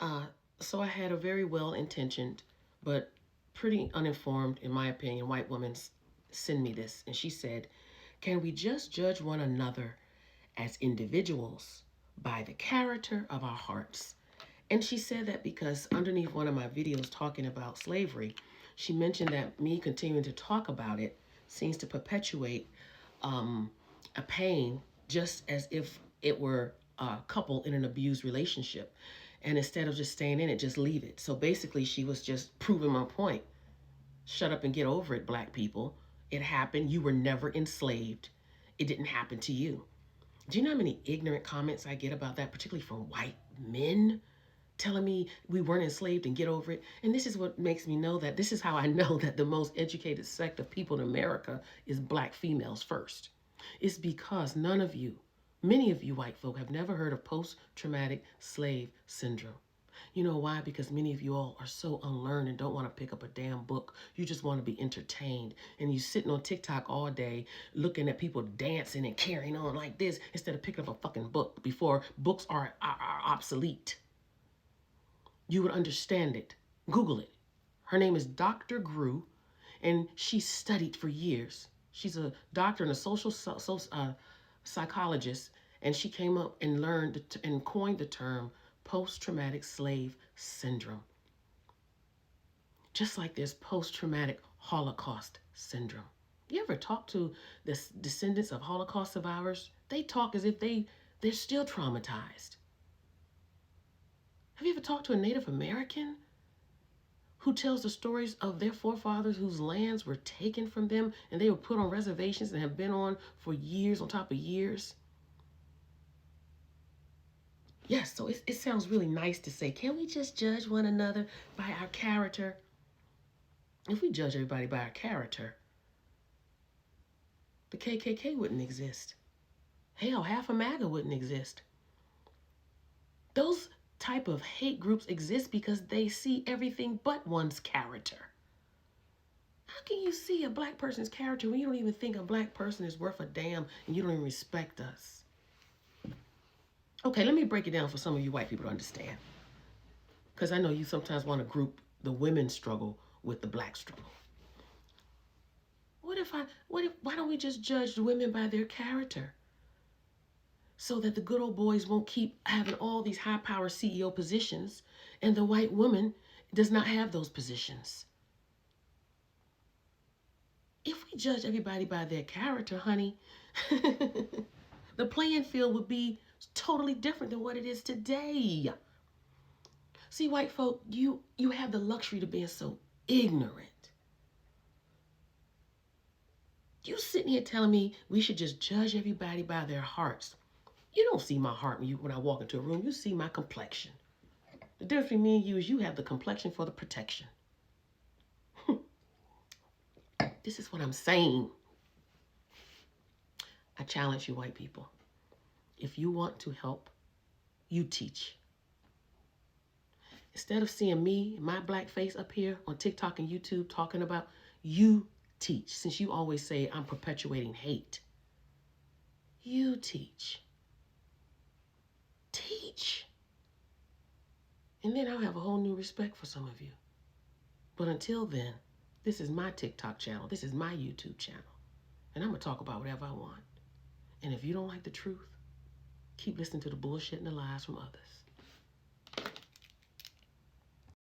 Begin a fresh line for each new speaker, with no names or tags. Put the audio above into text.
Uh, so I had a very well-intentioned, but pretty uninformed, in my opinion, white woman send me this, and she said, "Can we just judge one another as individuals by the character of our hearts?" And she said that because underneath one of my videos talking about slavery, she mentioned that me continuing to talk about it seems to perpetuate um, a pain, just as if it were a couple in an abused relationship. And instead of just staying in it, just leave it. So basically, she was just proving my point. Shut up and get over it, black people. It happened. You were never enslaved. It didn't happen to you. Do you know how many ignorant comments I get about that, particularly from white men? Telling me we weren't enslaved and get over it. And this is what makes me know that this is how I know that the most educated sect of people in America is black females first. It's because none of you, many of you white folk, have never heard of post traumatic slave syndrome. You know why? Because many of you all are so unlearned and don't want to pick up a damn book. You just want to be entertained. And you sitting on TikTok all day looking at people dancing and carrying on like this instead of picking up a fucking book before books are obsolete. You would understand it. Google it. Her name is Dr. Grew, and she studied for years. She's a doctor and a psychologist, and she came up and learned and coined the term post-traumatic slave syndrome. Just like there's post-traumatic Holocaust syndrome. You ever talk to the descendants of Holocaust survivors? They talk as if they're still traumatized. Have you ever talked to a Native American who tells the stories of their forefathers whose lands were taken from them and they were put on reservations and have been on for years on top of years? Yes, so it sounds really nice to say, can we just judge one another by our character? If we judge everybody by our character, the KKK wouldn't exist. Hell, half of MAGA wouldn't exist. Those type of hate groups exist because they see everything but one's character. How can you see a black person's character when you don't even think a black person is worth a damn and you don't even respect us? Okay, let me break it down for some of you white people to understand. Because I know you sometimes want to group the women's struggle with the black struggle. Why don't we just judge the women by their character? So that the good old boys won't keep having all these high power CEO positions and the white woman does not have those positions. If we judge everybody by their character, honey, the playing field would be totally different than what it is today. See, white folk, you have the luxury to being so ignorant. You sitting here telling me we should just judge everybody by their hearts. You don't see my heart when I walk into a room. You see my complexion. The difference between me and you is you have the complexion for the protection. This is what I'm saying. I challenge you, white people. If you want to help, you teach. Instead of seeing me, my black face up here on TikTok and YouTube talking about, you teach. Since you always say I'm perpetuating hate, you teach. Teach. And then I'll have a whole new respect for some of you. But until then, this is my TikTok channel. This is my YouTube channel. And I'm going to talk about whatever I want. And if you don't like the truth, keep listening to the bullshit and the lies from others.